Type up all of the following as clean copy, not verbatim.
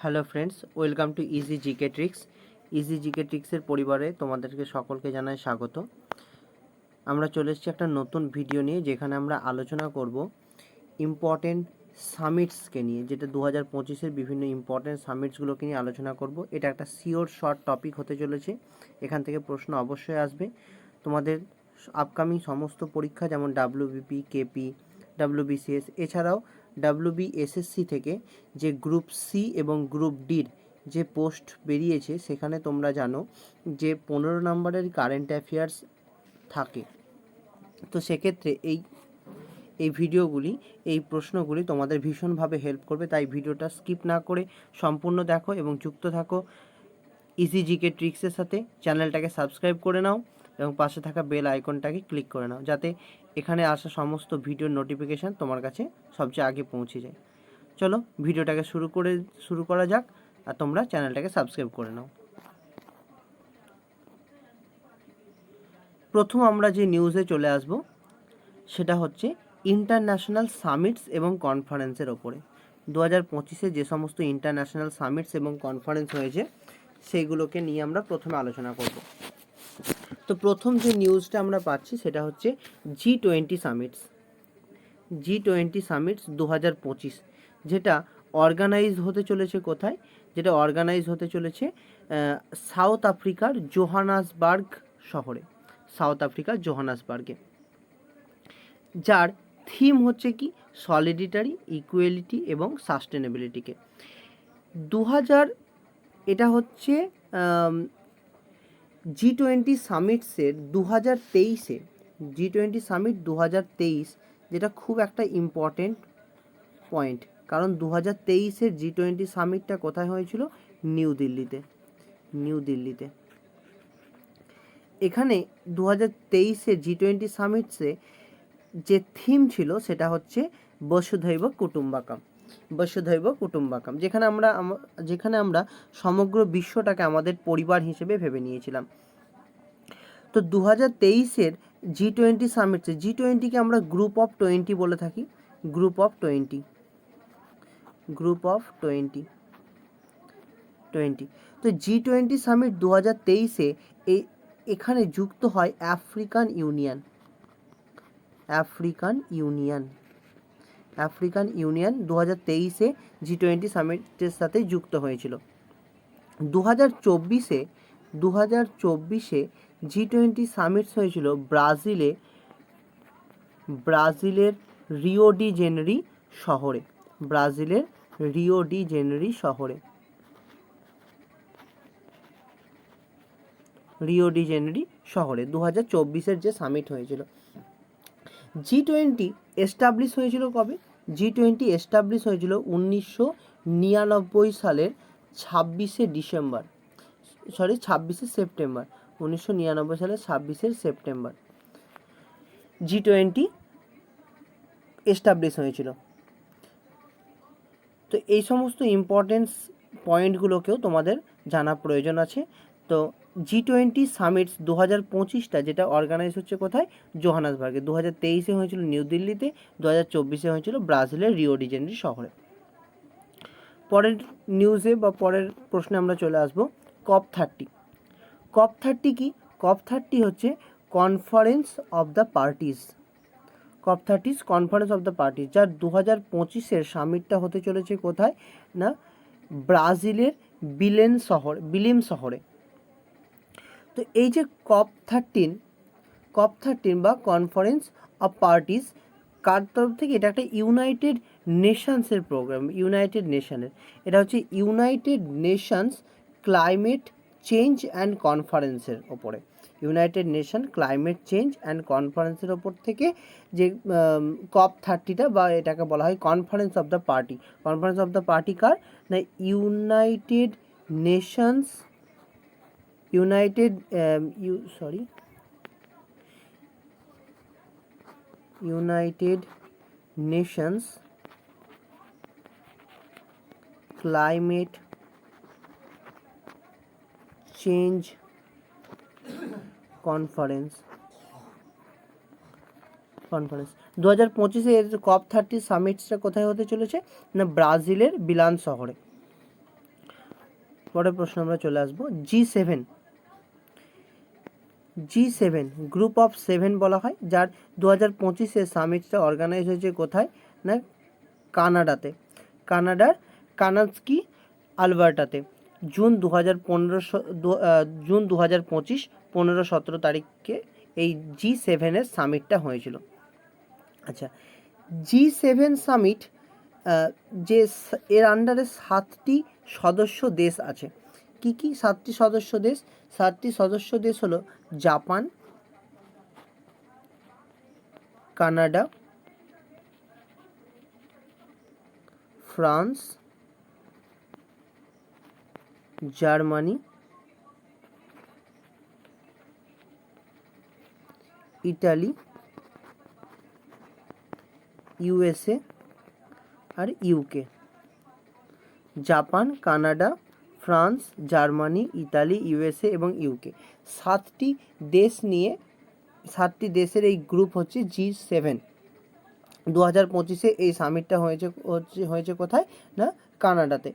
Hello friends, welcome to easy GK tricks. Easy GK ট্রিক্সের পরিবারে তোমাদেরকে সকলকে জানাই স্বাগত। আমরা চলে এসেছি একটা নতুন ভিডিও নিয়ে, যেখানে আমরা আলোচনা করব ইম্পর্টেন্ট সামিটসকে নিয়ে, যেটা 2025-এর বিভিন্ন ইম্পর্টেন্ট সামিটসগুলোকে নিয়ে আলোচনা করব। এটা একটা শিওর শর্ট টপিক হতে চলেছে, এখান থেকে প্রশ্ন অবশ্যই আসবে। তোমাদের আপকামিং সমস্ত পরীক্ষা, যেমন ডাব্লিউবিপি, কেপি, ডাব্লিউবিসিএস, এছাড়াও ডাব্লিউবিএসএসসি থেকে যে গ্রুপ সি এবং গ্রুপ ডির যে পোস্ট বেরিয়েছে, সেখানে তোমরা জানো যে 15 নম্বরের কারেন্ট অ্যাফেয়ার্স থাকে। তো সেক্ষেত্রে এই ভিডিওগুলি, এই প্রশ্নগুলি তোমাদের ভীষণভাবে হেল্প করবে। তাই ভিডিওটা স্কিপ না করে সম্পূর্ণ দেখো এবং যুক্ত থাকো ইজি জিকে ট্রিক্সের সাথে। চ্যানেলটাকে সাবস্ক্রাইব করে নাও এবং পাশে থাকা বেল আইকনটাকে ক্লিক করে নাও, যাতে এখানে আসা সমস্ত ভিডিওর নোটিফিকেশান তোমার কাছে সবচেয়ে আগে পৌঁছে যায়। চলো ভিডিওটাকে শুরু করা যাক, আর তোমরা চ্যানেলটাকে সাবস্ক্রাইব করে নাও। প্রথম আমরা যে নিউজে চলে আসব, সেটা হচ্ছে ইন্টারন্যাশনাল সামিটস এবং কনফারেন্সের ওপরে। 2025-এ যে সমস্ত ইন্টারন্যাশনাল সামিটস এবং কনফারেন্স হয়েছে, সেইগুলোকে নিয়ে আমরা প্রথমে আলোচনা করব। তো প্রথম যে নিউজটা আমরা পাচ্ছি, সেটা হচ্ছে G20 সামিটস। G20 সামিটস 2025, যেটা অর্গানাইজ হতে চলেছে কোথায়? যেটা অর্গানাইজ হতে চলেছে সাউথ আফ্রিকার জোহানাসবার্গ শহরে, সাউথ আফ্রিকার জোহানাসবার্গে। যার থিম হচ্ছে কি? সলিডারিটি, ইকুয়ালিটি এবং সাস্টেনেবিলিটিকে। এটা হচ্ছে G20 সামিটসের 2023-এ, G20 সামিট 2023, যেটা খুব একটা ইম্পর্টেন্ট পয়েন্ট। কারণ 2023-এর G20 সামিটটা কোথায় হয়েছিল? নিউ দিল্লিতে। এখানে 2023-এর G20 সামিটসে যে থিম ছিল, সেটা হচ্ছে বসুধৈব কুটুম্বাকাম, যেখানে আমরা সমগ্র বিশ্বটাকে আমাদের পরিবার হিসেবে ভেবে নিয়েছিলাম। তো 2023-এর G20 সামিটসে, G20-কে আমরা গ্রুপ অফ 20 বলে থাকি, গ্রুপ অফ 20। তো G20 সামিট 2023-এ এখানে যুক্ত হয় আফ্রিকান ইউনিয়ন 2023-এ G20 সামিটের সাথে যুক্ত হয়েছিল। 2024-এ G20 সামিটস হয়েছিল ব্রাজিলের রিও ডি জেনেরি শহরে। 2024-এর যে সামিট হয়েছিল। G20 এস্টাবলিশ হয়েছিল কবে? G20 এস্টাবলিশ হয়েছিল 1999 সালের 26শে সেপ্টেম্বর। 1999 সালের 26শে সেপ্টেম্বর G20 এস্টাবলিশ হয়েছিল। তো এই সমস্ত ইম্পর্টেন্স পয়েন্টগুলোকেও তোমাদের জানা প্রয়োজন আছে। তো G20 সামিটস 2025টা, যেটা অর্গানাইজ হচ্ছে কোথায়? জোহানাসবার্গে। 2023-এ হয়েছিল নিউ দিল্লিতে, 2024-এ হয়েছিল ব্রাজিলের রিও ডি জেনেরি শহরে। পরের নিউজে বা পরের প্রশ্নে আমরা চলে আসব COP 30। COP 30 কি? COP 30 হচ্ছে conference of the parties. COP 30 conference of the parties, যার 2025-এর সামিটটা হতে চলেছে কোথায়? না, ব্রাজিলের বিলেম শহরে। তো এই যে COP 13 বা কনফারেন্স অফ পার্টিস, কার তরফ থেকে? এটা একটা ইউনাইটেড নেশনসের প্রোগ্রাম, এটা হচ্ছে United Nations climate change and কনফারেন্সের ওপরে। United nation climate change and কনফারেন্সের ওপর থেকে যে COP 30টা, বা এটাকে বলা হয় conference of the party. Conference of the party কার? না, United Nations climate change conference 2025-এর COP 30 সামিটসটা কোথায় হতে চলেছে? না, ব্রাজিলের বিলান শহরে। পরের প্রশ্ন আমরা চলে আসবো G7 গ্রুপ অফ 7 বলা হয়, যার 2025 সামিটটা অর্গানাইজ হয়েছে কোথায় না কানাডাতে, কানাডার কানাস্কি আলবার্টাতে জুন 2025 15-17 তারিখে এই G7 সামিটটা হয়েছিল। আচ্ছা, G7 সামিট যে এর আন্ডারে 7টি সদস্য দেশ আছে। কি কি 7টি সদস্য দেশ? 7টি সদস্য দেশ হলো Japan, Canada, France, Germany, Italy, USA আর UK. Japan, Canada, France, Germany, Italy, USA এবং ইউকে, 7টি দেশ নিয়ে 7টি দেশের এই গ্রুপ হচ্ছে G7। 2025 এই সামিটটা হয়েছে কোথায় না কানাডাতে।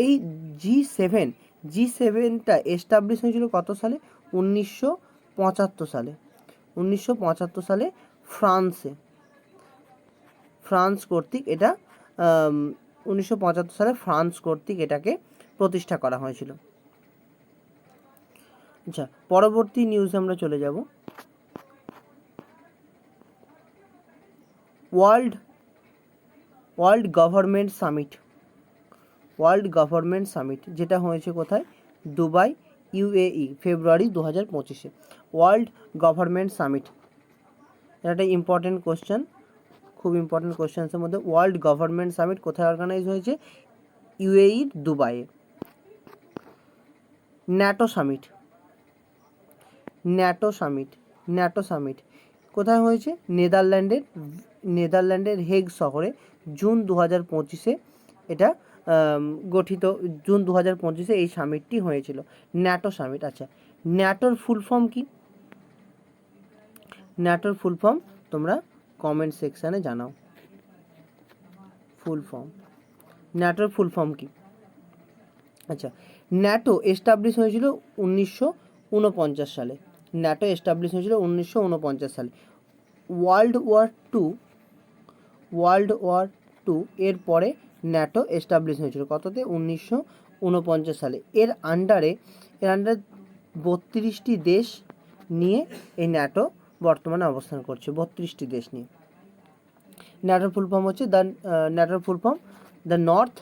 এই G7টা এস্টাবলিশ হয়েছিল কত সালে? 1975 সালে। 1975 সালে ফ্রান্স কর্তৃক এটা 1975 সালে ফ্রান্স কর্তৃক এটাকে প্রতিষ্ঠা করা হয়েছিল। আচ্ছা, পরবর্তী নিউজে আমরা চলে যাব। ওয়ার্ল্ড গভর্নমেন্ট সামিট যেটা হয়েছে কোথায়? দুবাই, ইউএই, ফেব্রুয়ারি 2025। ওয়ার্ল্ড গভর্নমেন্ট সামিট, এটা একটা ইম্পর্টেন্ট কোশ্চেন, খুব ইম্পর্টেন্ট কোশ্চেন্সের মধ্যে। ওয়ার্ল্ড গভর্নমেন্ট সামিট কোথায় অর্গানাইজ হয়েছে? ইউএইর দুবাইয়ে। ন্যাটো সামিট কোথায় হয়েছে? নেদারল্যান্ডের হেগ শহরে জুন 2025 এটা গঠিত। জুন 2025 এই সামিটটি হয়েছিল, ন্যাটো সামিট। আচ্ছা, ন্যাটোর ফুল ফর্ম কি? ন্যাটোর ফুল ফর্ম তোমরা কমেন্ট সেকশানে জানাও। ন্যাটোর ফুল ফর্ম কি? আচ্ছা, ন্যাটো এস্টাবলিশ হয়েছিল 1949 সালে। ন্যাটো এস্টাবলিশ হয়েছিল 1949 সালে। ওয়ার্ল্ড ওয়ার টু এর পরে ন্যাটো এস্টাবলিশ হয়েছিল কততে? 1949 সালে। এর আন্ডারে 32টি দেশ নিয়ে এই ন্যাটো বর্তমানে অবস্থান করছে, 32টি দেশ নিয়ে। ন্যাটোর ফুল ফর্ম হচ্ছে the North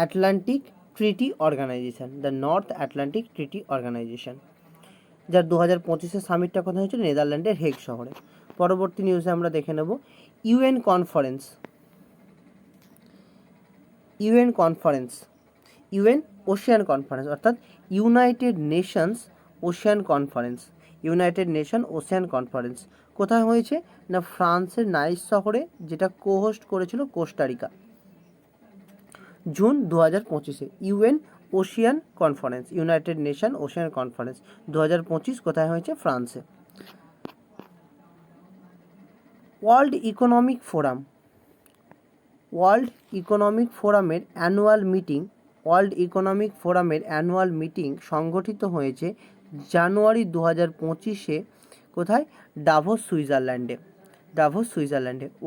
Atlantic Treaty Organization, যার 2025 সামিটটা কথা হয়েছিল নেদারল্যান্ডের হেগ শহরে। পরবর্তী নিউজে আমরা দেখে নেব ইউএন ওশিয়ান কনফারেন্স, অর্থাৎ ইউনাইটেড নেশন ওশিয়ান কনফারেন্স কোথায় হয়েছে না ফ্রান্সের নাইস শহরে, যেটা কোহোস্ট করেছিল Costa Rica. June 2025 United nation Ocean conference 2025 কোথায় হয়েছে? ফ্রান্সে। ওয়ার্ল্ড ইকোনমিক ফোরামের অ্যানুয়াল মিটিং সংগঠিত হয়েছে জানুয়ারি 2025 কোথায়? ডাভোস, সুইজারল্যান্ডে।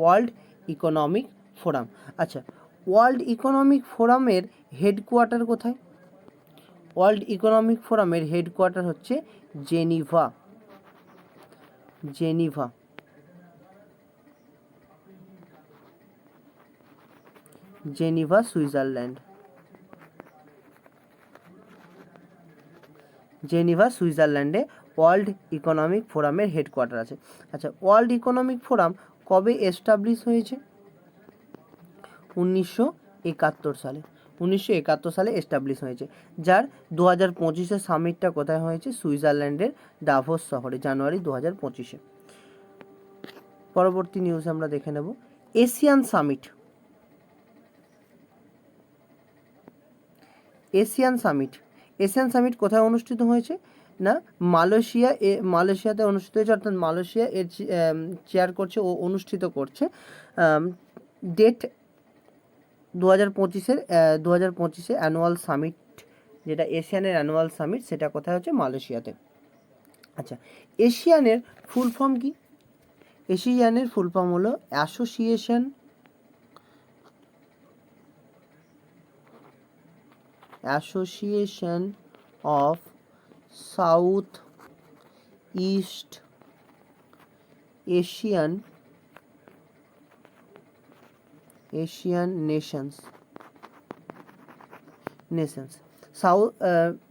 World economic forum. আচ্ছা, ওয়ার্ল্ড ইকোনমিক ফোরামের হেডকোয়ার্টার কোথায়? ওয়ার্ল্ড ইকোনমিক ফোরামের হেডকোয়ার্টার হচ্ছে জেনিভা, সুইজারল্যান্ডে ওয়ার্ল্ড ইকোনমিক ফোরামের হেডকোয়ার্টার আছে। আচ্ছা, ওয়ার্ল্ড ইকোনমিক ফোরাম কবে এস্টাবলিশ হয়েছে? 1971 সালে। 1971 সালে এস্টাবলিশ হয়েছে, যার 2025 সামিটটা কোথায় হয়েছে? সুইজারল্যান্ডের ডাভোস শহরে, জানুয়ারি 2025। পরবর্তী নিউজ আমরা দেখে নেব এশিয়ান সামিট কোথায় অনুষ্ঠিত হয়েছে না মালয়েশিয়াতে অনুষ্ঠিত হয়েছে, অর্থাৎ মালয়েশিয়া এর চেয়ার করছে ও অনুষ্ঠিত করছে। ডেট 2025 অ্যানুয়াল সামিট যেটা এশিয়ানের অ্যানুয়াল সামিট, সেটা কোথায় হচ্ছে? মালয়েশিয়াতে। আচ্ছা, এশিয়ানের ফুল ফর্ম কি? এশিয়ানের ফুল ফর্ম হলো association of south east Asian Nations.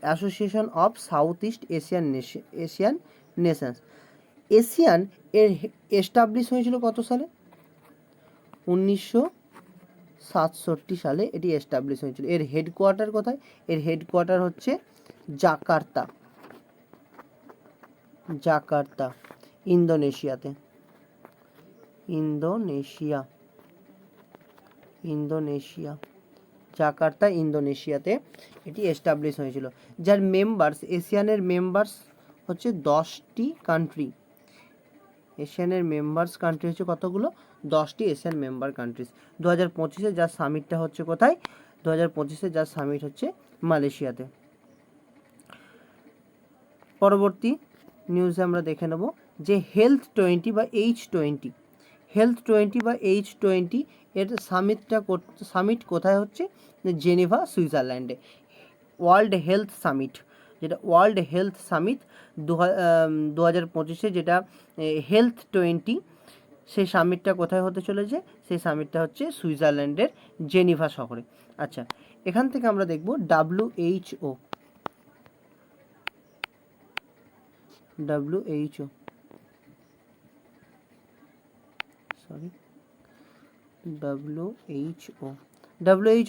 Association of south east Asian Nations. Asian এর এস্টাবলিশ হয়েছিল কত সালে? 1967 সালে এটি এস্টাবলিশ হয়েছিল। এর হেডকোয়ার্টার কোথায়? এর হেডকোয়ার্টার হচ্ছে জাকার্তা, ইন্দোনেশিয়াতে। জাকার্তা, ইন্দোনেশিয়াতে এটি এস্টাবলিশ হয়েছিল। যার মেম্বার্স, এশিয়ানের মেম্বার্স হচ্ছে 10টি কান্ট্রি। এশিয়ানের মেম্বার্স কান্ট্রি হচ্ছে কতগুলো? 10টি এশিয়ান মেম্বার কান্ট্রিজ। 2025-এ যার সামিটটা হচ্ছে কোথায়? 2025-এ যার সামিট হচ্ছে মালয়েশিয়াতে। পরবর্তী নিউজে আমরা দেখে নেব যে হেলথ 20 বা H20 এর সামিট কোথায় হচ্ছে? জেনেভা, সুইজারল্যান্ডে। ওয়ার্ল্ড হেলথ সামিট, যেটা ওয়ার্ল্ড হেলথ সামিট 2025-এ, যেটা হেলথ 20, সেই সামিটটা কোথায় হতে চলেছে? সেই সামিটটা হচ্ছে সুইজারল্যান্ডের জেনিভা শহরে। আচ্ছা, এখান থেকে আমরা দেখব WHO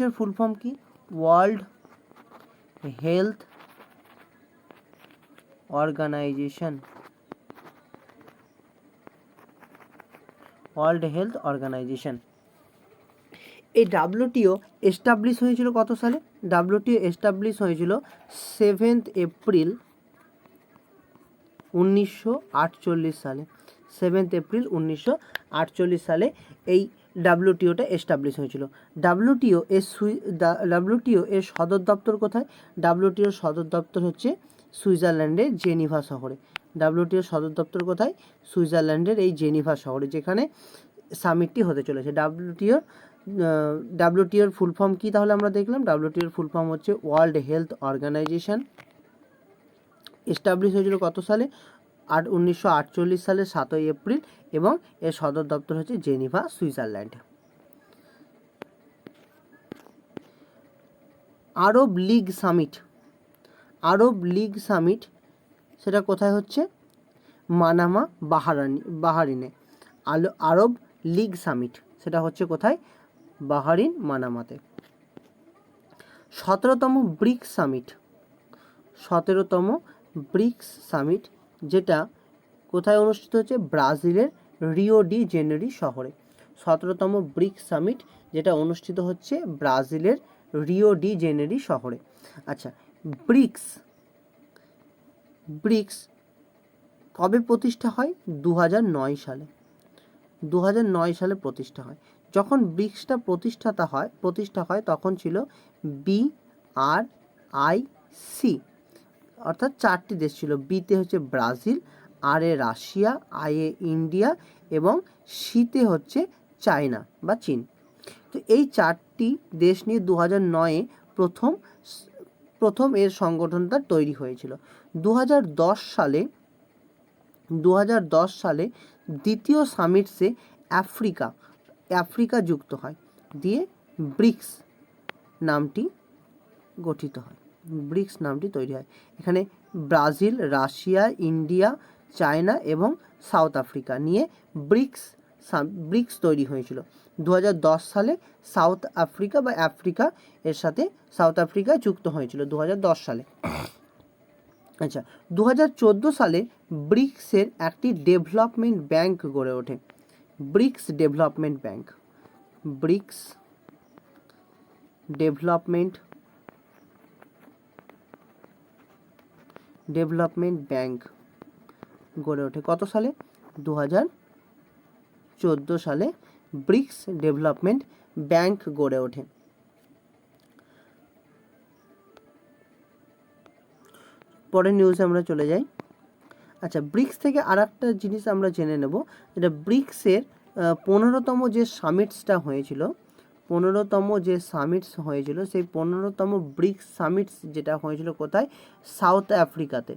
এর ফুল ফর্ম কি? World Health Organization. এই WTO এস্টাবলিশ হয়েছিল কত সালে? WTO এস্টাবলিশ হয়েছিল 7 এপ্রিল 1948 সালে। 7 এপ্রিল 1948 সালে এই WTOটা এস্টাবলিশ হয়েছিল। WTO এর সদর দপ্তর কোথায়? WTO এর সদর দপ্তর হচ্ছে সুইজারল্যান্ডের জেনিভা শহরে। WTO এর সদর দপ্তর কোথায়? সুইজারল্যান্ডের এই জেনিভা শহরে, যেখানে সামিটটি হতে চলেছে। WTO এর ফুল ফর্ম কি তাহলে আমরা দেখলাম? WTO এর ফুল ফর্ম হচ্ছে ওয়ার্ল্ড হেলথ অর্গানাইজেশন। এস্টাবলিশ হয়েছিল কত সালে? 1948 সালের 7 এপ্রিল, এবং এর সদর দপ্তর হচ্ছে জেনিভা, সুইজারল্যান্ড। আরব লীগ সামিট সেটা কোথায় হচ্ছে? মানামা, বাহারিনে। আরব লীগ সামিট সেটা হচ্ছে কোথায়? বাহারিন, মানামাতে। 17তম ব্রিক্স সামিট, যেটা কোথায় অনুষ্ঠিত হচ্ছে? ব্রাজিলের রিও ডি জেনেরি শহরে। 17তম ব্রিক্স সামিট যেটা অনুষ্ঠিত হচ্ছে ব্রাজিলের রিও ডি জেনেরি শহরে। আচ্ছা, ব্রিক্স কবে প্রতিষ্ঠা হয়? 2009 সালে। 2009 সালে প্রতিষ্ঠা হয়। যখন ব্রিক্সটা প্রতিষ্ঠা হয় তখন ছিল BRIC, অর্থাৎ 4টি দেশ ছিল। বিতে হচ্ছে ব্রাজিল, আর এ রাশিয়া, আই এ ইন্ডিয়া, এবং সিতে হচ্ছে চায়না বা চীন। তো এই 4টি দেশ নিয়ে 2009-এ প্রথম এর সংগঠনটা তৈরি হয়েছিল। 2010 সালে দ্বিতীয় সামিটসে আফ্রিকা যুক্ত হয়, দিয়ে ব্রিক্স নামটি তৈরি হয়। এখানে ব্রাজিল, রাশিয়া, ইন্ডিয়া, চায়না এবং সাউথ আফ্রিকা নিয়ে ব্রিক্স তৈরি হয়েছিল। 2010 সালে সাউথ আফ্রিকা বা আফ্রিকা এর সাথে সাউথ আফ্রিকা যুক্ত হয়েছিল 2010 সালে। আচ্ছা, 2014 সালে ব্রিক্সের একটি ডেভেলপমেন্ট ব্যাংক গড়ে ওঠে। ব্রিক্স ডেভেলপমেন্ট ব্যাংক গড়ে ওঠে কত সালে? 2014 সালে ব্রিক্স ডেভেলপমেন্ট ব্যাংক গড়ে ওঠে। পরের নিউজে আমরা চলে যাই। আচ্ছা, ব্রিক্স থেকে আর একটা জিনিস আমরা জেনে নেব, যেটা ব্রিক্সের 15তম যে সামিটসটা হয়েছিল, 15তম যে সামিটস হয়েছিল, সেই 15তম ব্রিক্স সামিটস যেটা হয়েছিল কোথায়? সাউথ আফ্রিকাতে।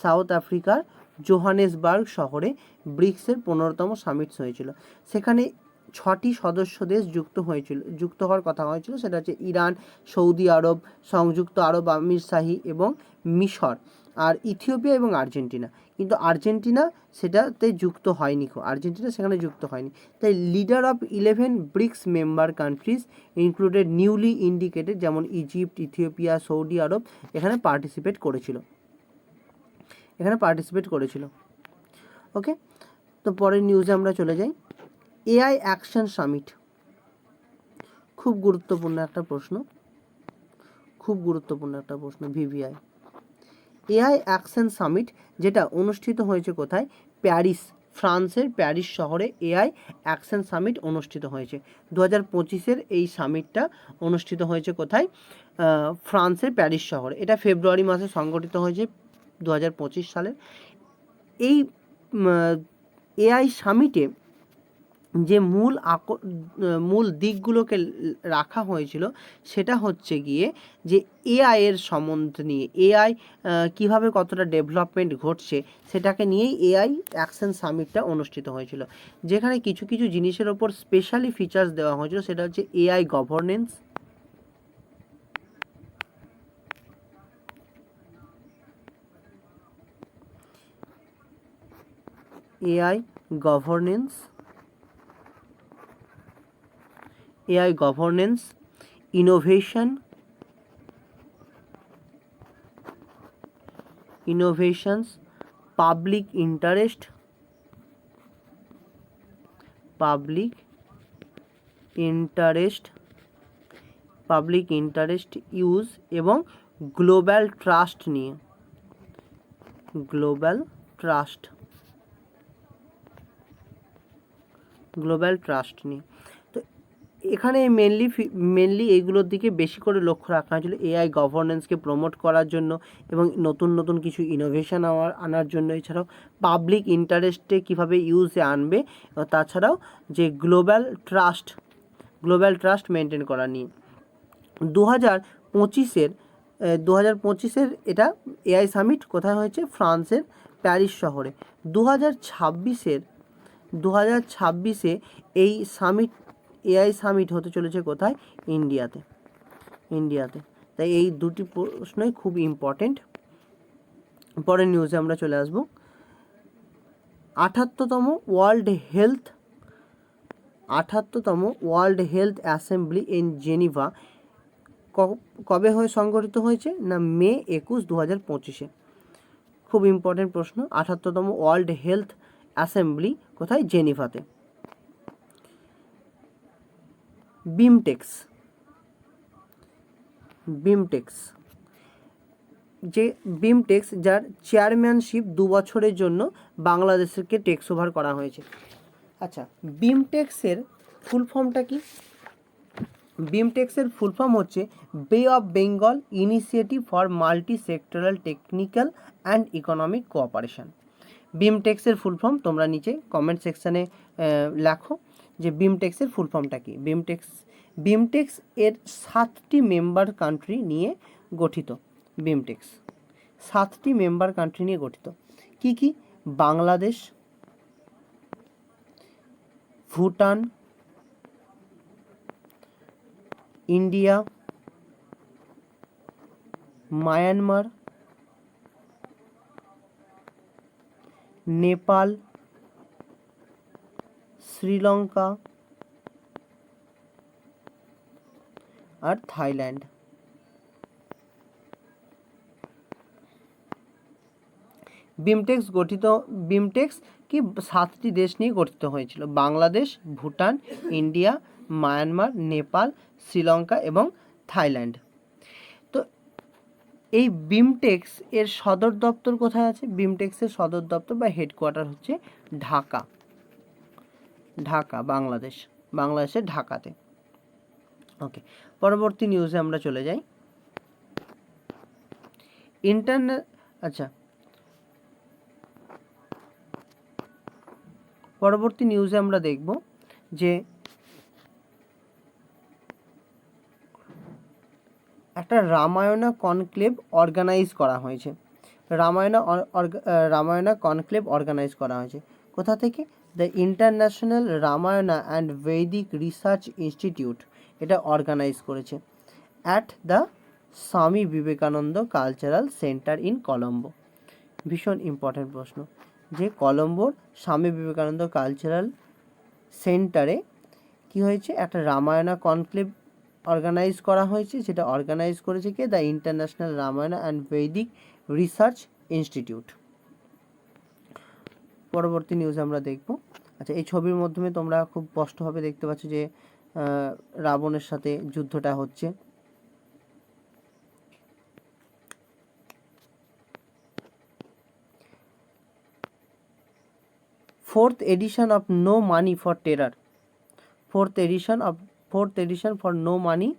সাউথ আফ্রিকার জোহানেসবার্গ শহরে ব্রিক্সের 15তম সামিটস হয়েছিল। সেখানে 6টি সদস্য দেশ যুক্ত হওয়ার কথা হয়েছিল। সেটা হচ্ছে ইরান, সৌদি আরব, সংযুক্ত আরব আমিরশাহী এবং মিশর, আর ইথিওপিয়া এবং আর্জেন্টিনা। কিন্তু আর্জেন্টিনা সেটাতে যুক্ত হয়নি, আর্জেন্টিনা সেখানে যুক্ত হয়নি। তাই leader of 11 BRICS member countries included newly indicated, যেমন ইজিপ্ট, ইথিওপিয়া, সৌদি আরব এখানে পার্টিসিপেট করেছিল। ওকে, তো পরের নিউজে আমরা চলে যাই। এআই অ্যাকশন সামিট, খুব গুরুত্বপূর্ণ একটা প্রশ্ন, ভিভিআই। এআই অ্যাকশন সামিট যেটা অনুষ্ঠিত হয়েছে কোথায়? প্যারিস, ফ্রান্সের প্যারিস শহরে এআই অ্যাকশন সামিট অনুষ্ঠিত হয়েছে। 2025-এর এই সামিটটা অনুষ্ঠিত হয়েছে কোথায়? ফ্রান্সের প্যারিস শহরে। এটা ফেব্রুয়ারি মাসে সংগঠিত হয়েছে 2025 সালের। এই এআই সামিটে যে মূল দিকগুলোকে রাখা হয়েছিল সেটা হচ্ছে গিয়ে যে এআই এর সম্বন্ধে নিয়ে, এআই কীভাবে কতটা ডেভেলপমেন্ট ঘটছে সেটাকে নিয়েই এআই অ্যাকশন সামিটটা অনুষ্ঠিত হয়েছিল, যেখানে কিছু কিছু জিনিসের ওপর স্পেশালি ফিচার্স দেওয়া হয়েছিল। সেটা হচ্ছে AI governance, innovations, public interest use এবং গ্লোবাল ট্রাস্ট নিয়ে। তো এখানে মেনলি এইগুলোর দিকে বেশি করে লক্ষ্য রাখা হয়েছিল, এআই গভর্নেন্সকে প্রমোট করার জন্য এবং নতুন কিছু ইনোভেশন আনার জন্য, এছাড়াও পাবলিক ইন্টারেস্টে কীভাবে ইউজে আনবে, তাছাড়াও যে গ্লোবাল ট্রাস্ট মেনটেন করা নিয়ে। 2025-এর এটা এআই সামিট কোথায় হয়েছে? ফ্রান্সের প্যারিস শহরে। 2026-এ এই এআই সামিট হতে চলেছে কোথায়? ইন্ডিয়াতে। তাই এই দুটি প্রশ্নই খুব ইম্পর্টেন্ট। পরের নিউজে আমরা চলে আসব। 78তম World Health Assembly in Geneva কবে সংগঠিত হয়েছে? না, মে 21, 2025-এ। খুব ইম্পর্টেন্ট প্রশ্ন। 78তম ওয়ার্ল্ড হেলথ অ্যাসেম্বলি কোথায়? জেনিভাতে। বিমটেক্স, যার চেয়ারম্যানশিপ 2 বছরের জন্য বাংলাদেশকে টেক্স ওভার করা হয়েছে। আচ্ছা, বিমটেক্সের ফুল ফর্মটা কি? বিমটেক্সের ফুল ফর্ম হচ্ছে Bay of Bengal Initiative for Multi Sectoral Technical and Economic Cooperation. বিমটেক্সের ফুল ফর্ম তোমরা নিচে কমেন্ট সেকশানে লেখো যে বিমটেক্সের ফুল ফর্মটা কি। বিমটেক্স এর 7টি মেম্বার কান্ট্রি নিয়ে গঠিত। বিমটেক্স 7টি মেম্বার কান্ট্রি নিয়ে গঠিত। কি কি? বাংলাদেশ, ভুটান, ইন্ডিয়া, মায়ানমার, নেপাল, শ্রীলঙ্কা আর থাইল্যান্ড। বিমটেক্স কি 7টি দেশ নিয়ে গঠিত হয়েছিল: বাংলাদেশ, ভুটান, ইন্ডিয়া, মায়ানমার, নেপাল, শ্রীলঙ্কা এবং থাইল্যান্ড। তো এই বিমটেক্স এর সদর দপ্তর কোথায় আছে? বিমটেক্সের সদর দপ্তর বা হেডকোয়ার্টার হচ্ছে ঢাকা, বাংলাদেশের ঢাকাতে। ওকে, পরবর্তী নিউজে আমরা চলে যাই। আচ্ছা, পরবর্তী নিউজে আমরা দেখব যে একটা রামায়ণা কনক্লেভ অর্গানাইজ করা হয়েছে। রামায়ণা কনক্লেভ অর্গানাইজ করা হয়েছে কোথা থেকে? দ্য ইন্টারন্যাশনাল রামায়ণা অ্যান্ড বৈদিক রিসার্চ ইনস্টিটিউট এটা অর্গানাইজ করেছে at the Swami Vivekananda cultural centre in Colombo. ভীষণ ইম্পর্ট্যান্ট প্রশ্ন, যে কলম্বোর স্বামী বিবেকানন্দ কালচারাল সেন্টারে কি হয়েছে? একটা রামায়ণা কনক্লেভ অর্গানাইজ করা হয়েছে, যেটা অর্গানাইজ করেছে কে? দ্য ইন্টারন্যাশনাল রামায়ণা অ্যান্ড বৈদিক রিসার্চ ইনস্টিটিউট। পরবর্তী নিউজ আমরা দেখব। আচ্ছা, এই ছবির মাধ্যমে তোমরা খুব স্পষ্টভাবে দেখতে পাচ্ছ যে রাবণের সাথে যুদ্ধটা হচ্ছে। Fourth edition of no money for terror, fourth edition for no money,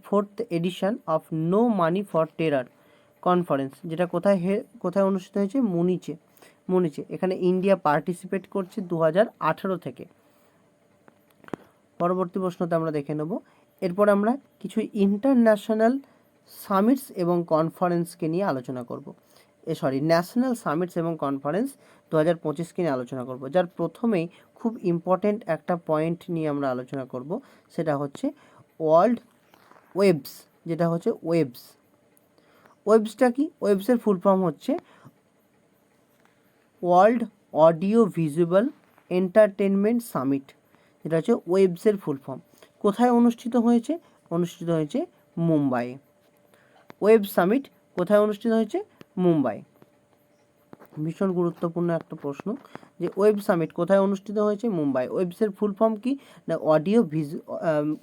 fourth edition of no money for terror conference, যেটা কোথায় অনুষ্ঠিত হয়েছে? মুনিচে। এখানে ইন্ডিয়া পার্টিসিপেট করছে 2018 থেকে। পরবর্তী প্রশ্নতে আমরা দেখে নেব। এরপর আমরা কিছু ইন্টারন্যাশনাল সামিটস এবং কনফারেন্সকে নিয়ে আলোচনা করব। ন্যাশনাল সামিটস এবং কনফারেন্স 2025কে নিয়ে আলোচনা করব, যার প্রথমেই খুব ইম্পর্টেন্ট একটা পয়েন্ট নিয়ে আমরা আলোচনা করব, সেটা হচ্ছে ওয়ার্ল্ড ওয়েবস, যেটা হচ্ছে ওয়েবসটা কি? ওয়েবসের ফুল ফর্ম হচ্ছে world Audio visual entertainment summit, যেটা হচ্ছে ওয়েবসের ফুল ফর্ম। কোথায় অনুষ্ঠিত হয়েছে? অনুষ্ঠিত হয়েছে মুম্বাইয়ে। ওয়েব সামিট কোথায় অনুষ্ঠিত হয়েছে? মুম্বাই। ভীষণ গুরুত্বপূর্ণ একটা প্রশ্ন, যে ওয়েব সামিট কোথায় অনুষ্ঠিত হয়েছে? মুম্বাই। ওয়েবসের ফুল ফর্ম কি? না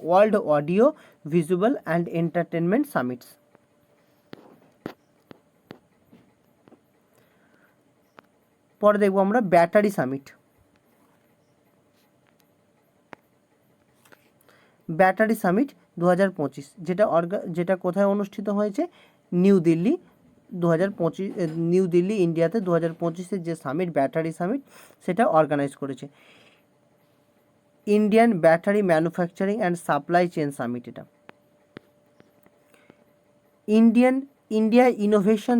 World Audio Visual and Entertainment Summits. পরে দেখব আমরা ব্যাটারি সামিট। ব্যাটারি সামিট 2025, যেটা কোথায় অনুষ্ঠিত হয়েছে? নিউ দিল্লি। 2025 নিউ দিল্লি ইন্ডিয়াতে 2025-এর যে সামিট, ব্যাটারি সামিট, সেটা অর্গানাইজ করেছে Indian Battery Manufacturing and Supply Chain Summit. এটা ইন্ডিয়া ইনোভেশন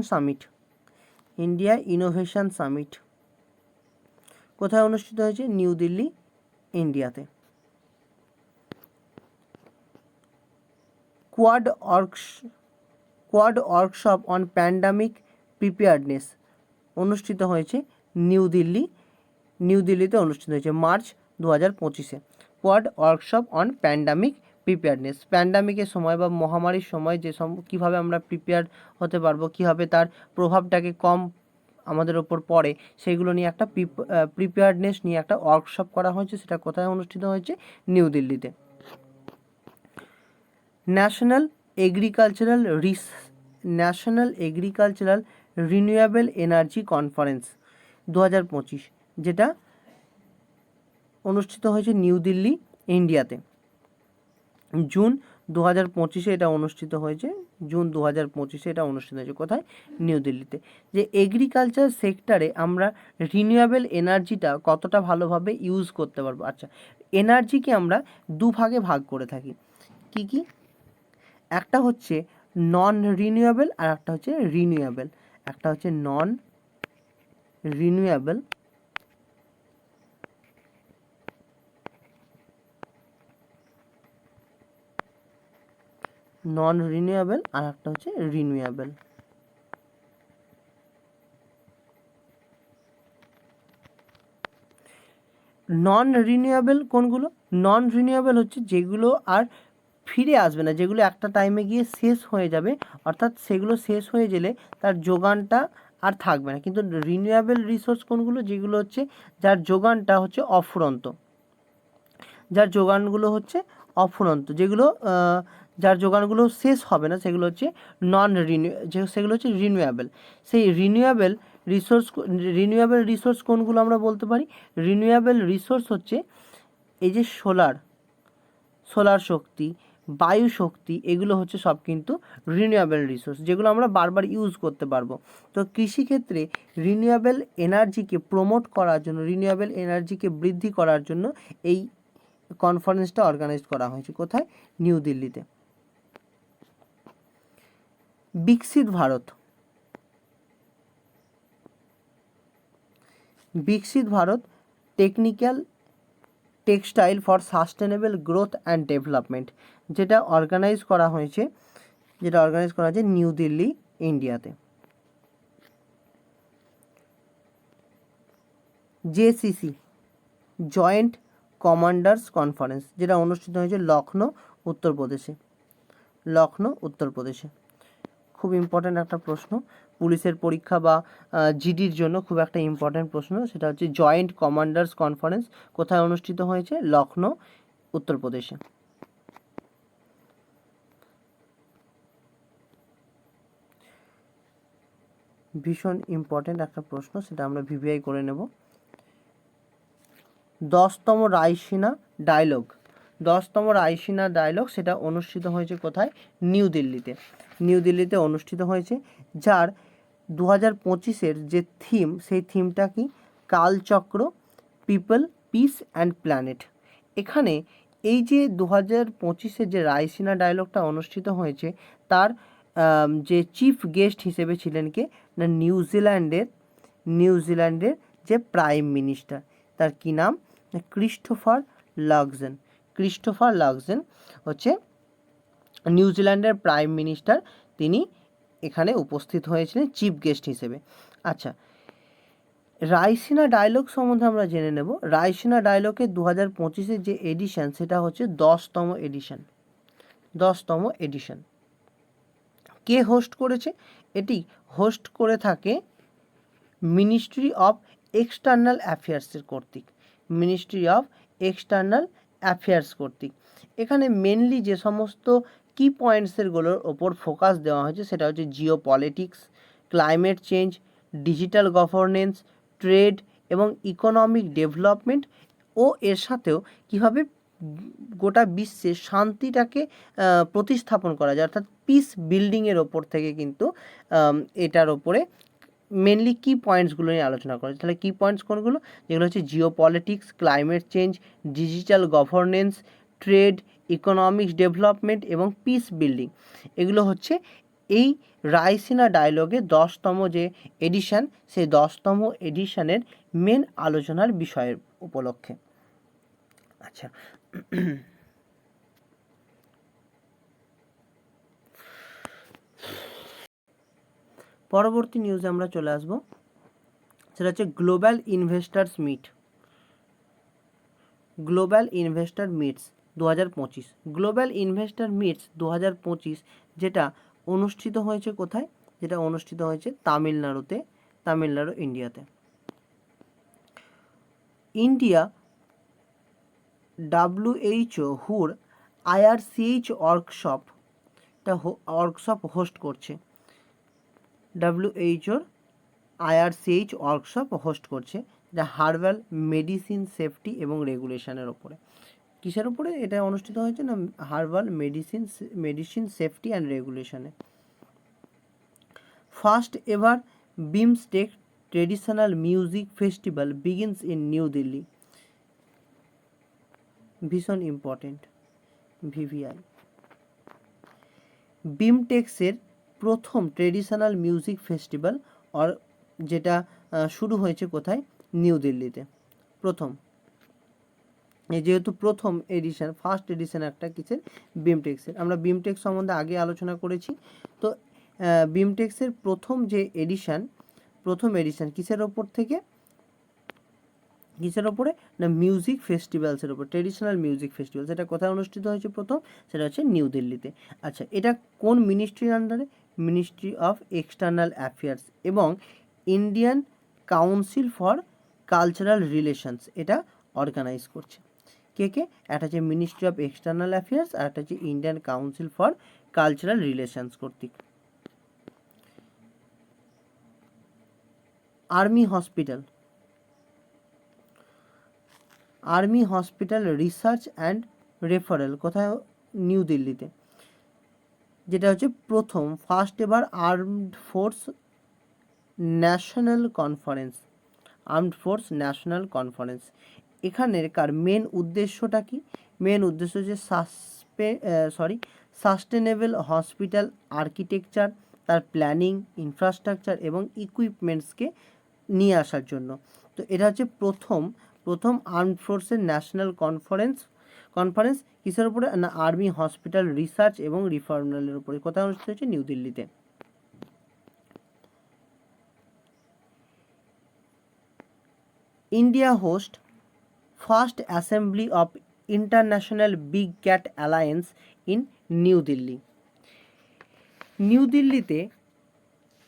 সামিট কোথায় অনুষ্ঠিত হয়েছে? নিউ দিল্লি ইন্ডিয়াতে। Quad workshop on pandemic preparedness অনুষ্ঠিত হয়েছে নিউ দিল্লিতে অনুষ্ঠিত হয়েছে মার্চ 2025-এ। Quad workshop on pandemic preparedness, প্যান্ডামিকের সময় বা মহামারীর সময় কীভাবে আমরা প্রিপেয়ার হতে পারবো, কীভাবে তার প্রভাবটাকে কম আমাদের ওপর পড়ে, সেগুলো নিয়ে একটা প্রিপেয়ারনেস নিয়ে একটা ওয়ার্কশপ করা হয়েছে। সেটা কোথায় অনুষ্ঠিত হয়েছে? নিউ দিল্লিতে। National agricultural renewable energy conference 2025, যেটা অনুষ্ঠিত হয়েছে নিউ দিল্লি ইন্ডিয়াতে। জুন 2025-এ এটা অনুষ্ঠিত হয়েছে। কোথায়? নিউ দিল্লিতে। যে এগ্রিকালচার সেক্টরে আমরা রিনিউয়েবল এনার্জিটা কতটা ভালোভাবে ইউজ করতে পারবো। আচ্ছা, এনার্জিকে আমরা দুভাগে ভাগ করে থাকি। কি? একটা হচ্ছে নন রিনিউয়েবল আর একটা হচ্ছে রিনিউয়েবল। একটা হচ্ছে নন রিনিউয়েবল আর একটা হচ্ছে রিনিউয়েবল। নন রিনিউয়েবল কোনগুলো? নন রিনিউয়েবল হচ্ছে যেগুলো আর ফিরে আসবে না, যেগুলো একটা টাইমে গিয়ে শেষ হয়ে যাবে, অর্থাৎ সেগুলো শেষ হয়ে গেলে তার যোগানটা আর থাকবে না। কিন্তু রিনিউয়েবল রিসোর্স কোনগুলো? যেগুলো হচ্ছে যার যোগানটা হচ্ছে অফুরন্ত, যেগুলো যার যোগানগুলো শেষ হবে না, সেগুলো হচ্ছে রিনিউয়েবল। সেই রিনিউয়েবল রিসোর্স কোনগুলো আমরা বলতে পারি? রিনিউয়েবল রিসোর্স হচ্ছে এই যে সোলার শক্তি, বায়ু শক্তি, এগুলো হচ্ছে সব কিন্তু রিনিউয়েবল রিসোর্স, যেগুলো আমরা বারবার ইউজ করতে পারবো। তো কৃষিক্ষেত্রে রিনিউয়েবল এনার্জিকে প্রমোট করার জন্য, রিনিউয়েবল এনার্জিকে বৃদ্ধি করার জন্য এই কনফারেন্সটা অর্গানাইজ করা হয়েছে। কোথায়? নিউ দিল্লিতে। বিকশিত ভারত, বিকশিত Bharat technical textile for sustainable growth and development, যেটা অর্গানাইজ করা হয়েছে নিউ দিল্লি, ইন্ডিয়াতে। জেসিসি, জয়েন্ট কমান্ডার্স কনফারেন্স, যেটা অনুষ্ঠিত হয়েছে লখনৌ, উত্তরপ্রদেশে। খুব ইম্পর্ট্যান্ট একটা প্রশ্ন, পুলিশের পরীক্ষা বা জিডির জন্য খুব একটা ইম্পর্ট্যান্ট প্রশ্ন, সেটা হচ্ছে জয়েন্ট কমান্ডার্স কনফারেন্স কোথায় অনুষ্ঠিত হয়েছে? লখনৌ, উত্তরপ্রদেশে। ভীষণ ইম্পর্ট্যান্ট একটা প্রশ্ন, সেটা আমরা ভিভিআই করে নেব। 10তম রায়সিনা ডায়লগ, সেটা অনুষ্ঠিত হয়েছে কোথায়? নিউ দিল্লিতে অনুষ্ঠিত হয়েছে, যার 2025-এর যে থিম, সেই থিমটা কি? কালচক্র, পিপল, পিস অ্যান্ড প্ল্যানেট। এখানে এই যে 2025-এর যে রায়সিনা ডায়লগটা অনুষ্ঠিত হয়েছে, তার যে চিফ গেস্ট হিসেবে ছিলেন কে? না নিউজিল্যান্ডের যে প্রাইম মিনিস্টার, তার কি নাম? ক্রিস্টোফার লাক্সেন হচ্ছে নিউজিল্যান্ডের প্রাইম মিনিস্টার, তিনি এখানে উপস্থিত হয়েছিলেন চিফ গেস্ট হিসেবে। আচ্ছা, রায়সিনা ডায়লগ সম্বন্ধে আমরা জেনে নেব। রায়সিনা ডায়লগের 2025-এর যে এডিশন, সেটা হচ্ছে 10তম এডিশন। কে হোস্ট করেছে? এটি হোস্ট করে থাকে মিনিস্ট্রি অফ এক্সটার্নাল অ্যাফেয়ার্সের কর্তৃক। এখানে মেনলি যে সমস্ত কি পয়েন্টসেরগুলোর ওপর ফোকাস দেওয়া হয়েছে, সেটা হচ্ছে Jio politics, climate change, digital governance, trade এবং ইকোনমিক ডেভেলপমেন্ট, ও এর সাথেও কীভাবে গোটা বিশ্বে শান্তিটাকে প্রতিস্থাপন করা যায়, অর্থাৎ পিস বিল্ডিংয়ের ওপর থেকে কিন্তু এটার ওপরে মেনলি কি পয়েন্টসগুলো নিয়ে আলোচনা করা। তাহলে কি পয়েন্টস কোনগুলো? যেগুলো হচ্ছে Jio politics, climate change, digital governance, trade, economics development এবং পিস বিল্ডিং। এগুলো হচ্ছে এই রায়সিনা ডায়লগে 10তম যে এডিশন, সেই 10তম এডিশনের মেন আলোচনার বিষয়ের উপলক্ষে। আচ্ছা, পরবর্তী নিউজে আমরা চলে আসব, সেটা হচ্ছে global investor meets 2025। Global investor meets 2025, যেটা অনুষ্ঠিত হয়েছে কোথায়? যেটা অনুষ্ঠিত হয়েছে তামিলনাড়ু, ইন্ডিয়াতে। ইন্ডিয়া WHO হুর IRCH ওয়ার্কশপ হোস্ট করছে। WHOর IRCH ওয়ার্কশপ হোস্ট করছে, যা হার্বাল মেডিসিন সেফটি এবং রেগুলেশনের ওপরে। কিসের উপরে এটা অনুষ্ঠিত হয়েছে? না, হার্বাল মেডিসিন সেফটি অ্যান্ড রেগুলেশনে। First ever BIMSTEC traditional music festival begins in New Delhi. ভীষণ ইম্পর্টেন্ট, ভিভিআই। বিমটেক্সের প্রথম ট্রেডিশনাল মিউজিক ফেস্টিভ্যাল যেটা শুরু হয়েছে কোথায়? নিউ দিল্লিতে। যেহেতু প্রথম এডিশন, ফার্স্ট এডিশন একটা কিসের? বিমটেক্সের। আমরা বিমটেক্স সম্বন্ধে আগে আলোচনা করেছি। তো বিমটেক্সের প্রথম এডিশন কিসের ওপরে? না, মিউজিক ফেস্টিভ্যালসের ওপর, ট্রেডিশনাল মিউজিক ফেস্টিভ্যাল। সেটা কোথায় অনুষ্ঠিত হয়েছে প্রথম? সেটা হচ্ছে নিউ দিল্লিতে। আচ্ছা, এটা কোন মিনিস্ট্রির আন্ডারে? মিনিস্ট্রি অফ এক্সটার্নাল অ্যাফেয়ার্স এবং Indian Council for Cultural Relations এটা অর্গানাইজ করছে। কে? একটা হচ্ছে মিনিস্ট্রি অফ এক্সটার্নাল অ্যাফেয়ার্স, আর একটা হচ্ছে Indian Council for Cultural Relations কর্তৃক। Army Hospital Research and Referral কোথায় নিউ দিল্লিতে, যেটা হচ্ছে প্রথম first ever armed force national conference, armed force national conference. এখানেরকার মেন উদ্দেশ্যটা কি? মেন উদ্দেশ্য হচ্ছে সাস্টেনেবল হসপিটাল আর্কিটেকচার, তার প্ল্যানিং, ইনফ্রাস্ট্রাকচার এবং ইকুইপমেন্টসকে নিয়ে আসার জন্য। তো এটা হচ্ছে প্রথম আর্মড ফোর্সের ন্যাশনাল কনফারেন্স কিসের উপরে না, আর্মি হসপিটাল রিসার্চ এবং রিফর্মালের উপরে। কোথায় অনুষ্ঠিত হয়েছে? নিউ দিল্লিতে। India host first assembly of international big cat alliance in New Delhi. New দিল্লিতে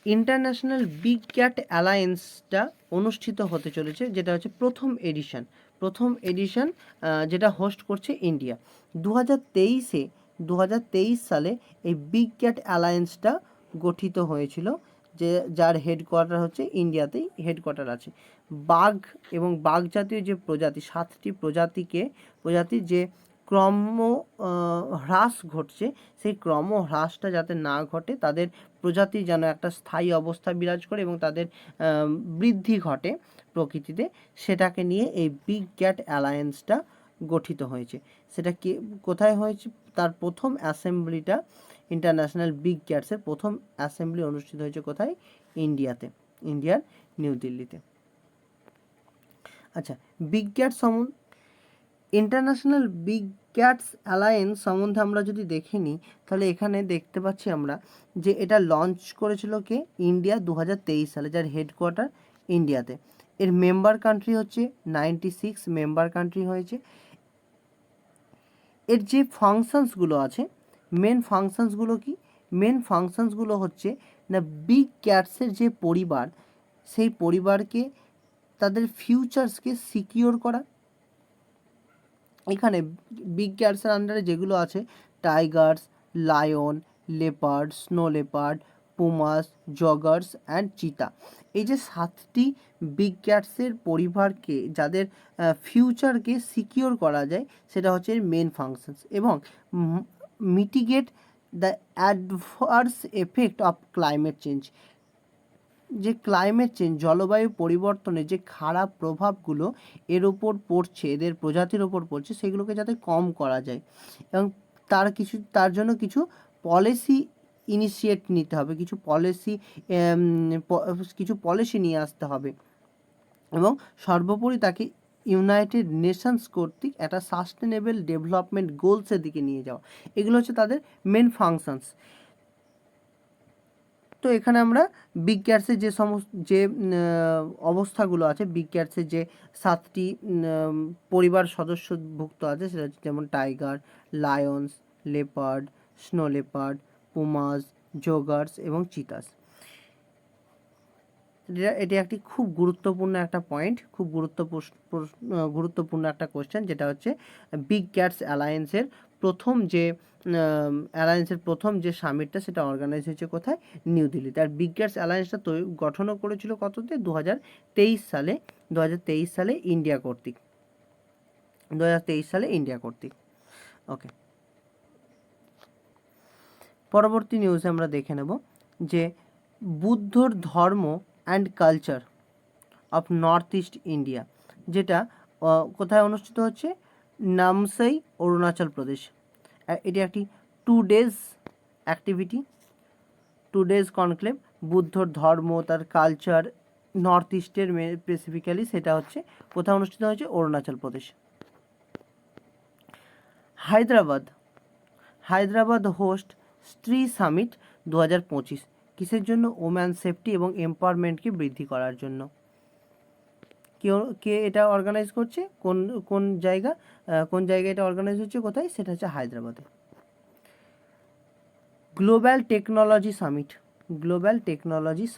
ইন্টারন্যাশনাল বিগ ক্যাট অ্যালায়েন্সটা অনুষ্ঠিত হতে চলেছে, যেটা হচ্ছে প্রথম এডিশন যেটা হোস্ট করছে ইন্ডিয়া। 2023 সালে এই বিগ ক্যাট অ্যালায়েন্সটা গঠিত হয়েছিল, যার হেডকোয়ার্টার হচ্ছে ইন্ডিয়াতেই হেডকোয়ার্টার আছে। বাঘ এবং বাঘ জাতীয় যে প্রজাতি, 7টি প্রজাতির যে হ্রাস ঘটছে, সেই হ্রাসটা যাতে না ঘটে, তাদের প্রজাতি যেন একটা স্থায়ী অবস্থা বিরাজ করে এবং তাদের বৃদ্ধি ঘটে প্রকৃতিতে, সেটাকে নিয়ে এই বিগ ক্যাট অ্যালায়েন্সটা গঠিত হয়েছে। সেটা কি কোথায় হয়েছে? তার প্রথম অ্যাসেম্বলিটা, ইন্টারন্যাশনাল বিগ ক্যাটসের প্রথম অ্যাসেম্বলি অনুষ্ঠিত হয়েছে কোথায়? ইন্ডিয়ার নিউ দিল্লিতে। আচ্ছা, big cat international big cats alliance সম্বন্ধে আমরা যদি দেখে নিই, তাহলে এখানে দেখতে পাচ্ছি আমরা যে এটা লঞ্চ করেছিল কে? ইন্ডিয়া 2023 সালে, যার হেডকোয়ার্টার ইন্ডিয়াতে। এর মেম্বার কান্ট্রি হচ্ছে 96 মেম্বার কান্ট্রি হয়েছে। এর যে ফাংশনসগুলো আছে, মেন ফাংশনসগুলো কি? মেন ফাংশনসগুলো হচ্ছে না, বিগ ক্যাটসের যে পরিবার, সেই পরিবারকে, তাদের ফিউচার্সকে সিকিওর করা। এখানে বিগ ক্যাটসের আন্ডারে যেগুলো আছে, tigers, lion, leopard, snow leopard, pumas, jaguars and cheetah, এই যে 7টি বিগ ক্যাটসের পরিবারকে, যাদের ফিউচারকে সিকিওর করা যায়, সেটা হচ্ছে এর মেন ফাংশনস। এবং mitigate the adverse effect of climate change, যে ক্লাইমেট চেঞ্জ, জলবায়ু পরিবর্তনের যে খারাপ প্রভাবগুলো এর ওপর পড়ছে, এদের প্রজাতির ওপর পড়ছে, সেগুলোকে যাতে কম করা যায়, এবং তার জন্য কিছু পলিসি ইনিশিয়েট নিতে হবে, কিছু পলিসি নিয়ে আসতে হবে, এবং সর্বোপরি তাকে ইউনাইটেড নেশনস কর্তৃক একটা সাস্টেনেবল ডেভেলপমেন্ট গোলসের দিকে নিয়ে যাওয়া। এগুলো হচ্ছে তাদের মেন ফাংশনস। তো এখানে আমরা বিগ ক্যাটসের যে অবস্থাগুলো আছে, বিগ ক্যাটসের যে 7টি পরিবার সদস্যভুক্ত আছে, সেটা হচ্ছে যেমন tiger, lions, leopard, snow leopard, pumas, jaguars এবং চিতাস। এটি একটি খুব গুরুত্বপূর্ণ একটা পয়েন্ট, খুব গুরুত্বপূর্ণ একটা কোশ্চেন, যেটা হচ্ছে বিগ ক্যাটস অ্যালায়েন্সের প্রথম যে সামিটটা, সেটা অর্গানাইজ হয়েছে কোথায়? নিউ দিল্লিতে। আর বিগ ক্যাটস অ্যালায়েন্সটা গঠনও করেছিল কততে? 2023 সালে ইন্ডিয়া কর্তৃক। ওকে, পরবর্তী নিউজে আমরা দেখে নেব যে বুদ্ধর ধর্ম and culture of north east India, যেটা কোথায় অনুষ্ঠিত হচ্ছে? নামসাই, অরুণাচল প্রদেশ। এটি একটি 2 days অ্যাক্টিভিটি, 2 days কনক্লেভ। বুদ্ধর ধর্ম, তার কালচার, নর্থ ইস্টের স্পেসিফিক্যালি, সেটা হচ্ছে কোথায় অনুষ্ঠিত হয়েছে? অরুণাচল প্রদেশ। হায়দ্রাবাদ হোস্ট স্ত্রী সামিট 2025, কিসের জন্য? ওম্যান সেফটি এবং এম্পাওয়ারমেন্টকে বৃদ্ধি করার জন্য। কে এটা অর্গানাইজ করছে? কোন জায়গায় এটা অর্গানাইজ হচ্ছে? কোথায়? সেটা হচ্ছে হায়দ্রাবাদে। গ্লোবাল টেকনোলজি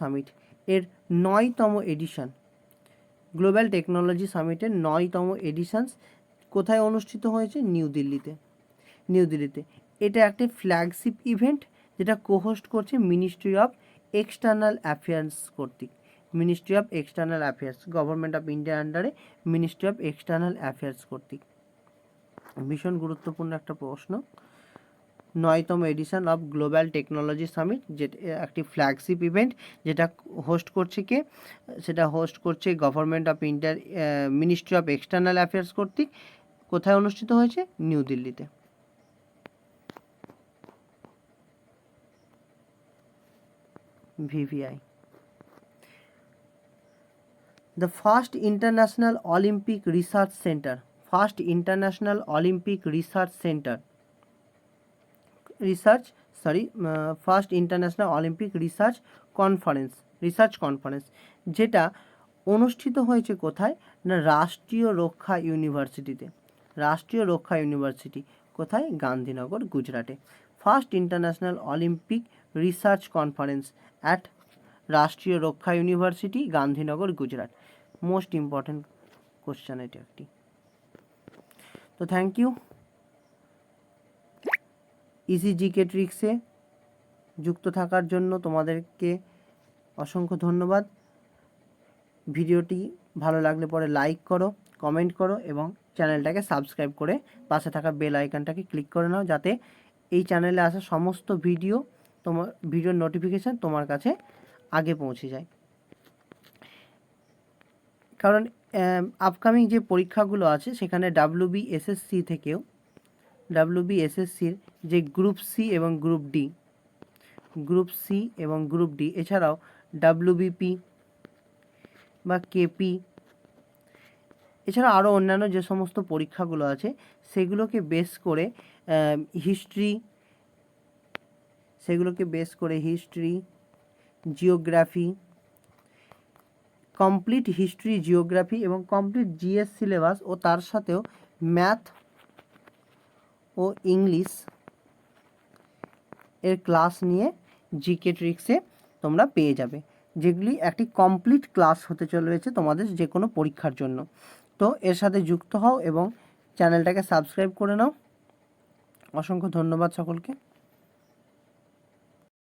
সামিট এর 9তম এডিশন, গ্লোবাল টেকনোলজি সামিটের 9তম এডিশন কোথায় অনুষ্ঠিত হয়েছে? নিউ দিল্লিতে। এটা একটি ফ্ল্যাগশিপ ইভেন্ট, যেটা কোহোস্ট করছে মিনিস্ট্রি অফ এক্সটার্নাল অ্যাফেয়ার্স কর্তৃক। গভর্নমেন্ট অফ ইন্ডিয়ার আন্ডারে মিনিস্ট্রি অফ এক্সটার্নাল অ্যাফেয়ার্স কর্তৃক। ভীষণ গুরুত্বপূর্ণ একটা প্রশ্ন। 9তম edition of global technology summit, যেটা একটি ফ্ল্যাগশিপ ইভেন্ট, যেটা হোস্ট করছে কে, সেটা হোস্ট করছে গভর্নমেন্ট অফ ইন্ডিয়ার মিনিস্ট্রি অফ এক্সটার্নাল অ্যাফেয়ার্স কর্তৃক। কোথায় অনুষ্ঠিত হয়েছে? নিউ দিল্লিতে। VVI। The first international Olympic research center, first international Olympic research center, first international Olympic research conference, যেটা অনুষ্ঠিত হয়েছে কোথায়? না রাষ্ট্রীয় রক্ষা ইউনিভার্সিটিতে। রাষ্ট্রীয় রক্ষা ইউনিভার্সিটি কোথায়? গান্ধীনগর, গুজরাটে। First international Olympic research conference at রাষ্ট্রীয় রক্ষা university, Gandhinagar, Gujarat. Most important question এটা একটি। তো থ্যাংক ইউ। ইজি জিকে ট্রিক্সে যুক্ত থাকার জন্য তোমাদেরকে অসংখ্য ধন্যবাদ। ভিডিওটি ভালো লাগলে পরে লাইক করো, কমেন্ট করো এবং চ্যানেলটাকে সাবস্ক্রাইব করে পাশে থাকা বেল আইকনটাকে ক্লিক করে নাও, যাতে এই চ্যানেলে আসা সমস্ত ভিডিওর নোটিফিকেশান তোমার কাছে আগে পৌঁছে যায়। কারণ আপকামিং যে পরীক্ষাগুলো আছে সেখানে WBSSCর যে গ্রুপ সি এবং গ্রুপ ডি এছাড়াও WBP বা কেপি, এছাড়া আরও অন্যান্য যে সমস্ত পরীক্ষাগুলো আছে সেগুলোকে বেস করে history, geography, complete history, geography এবং কমপ্লিট জিএস সিলেবাস ও তার সাথেও ম্যাথ ও ইংলিশ এর ক্লাস নিয়ে জিকে ট্রিক্সে তোমরা পেয়ে যাবে, যেগুলি একটি কমপ্লিট ক্লাস হতে চলেছে তোমাদের যে কোনো পরীক্ষার জন্য। তো এর সাথে যুক্ত হও এবং চ্যানেলটাকে সাবস্ক্রাইব করে নাও। অসংখ্য ধন্যবাদ সকলকে।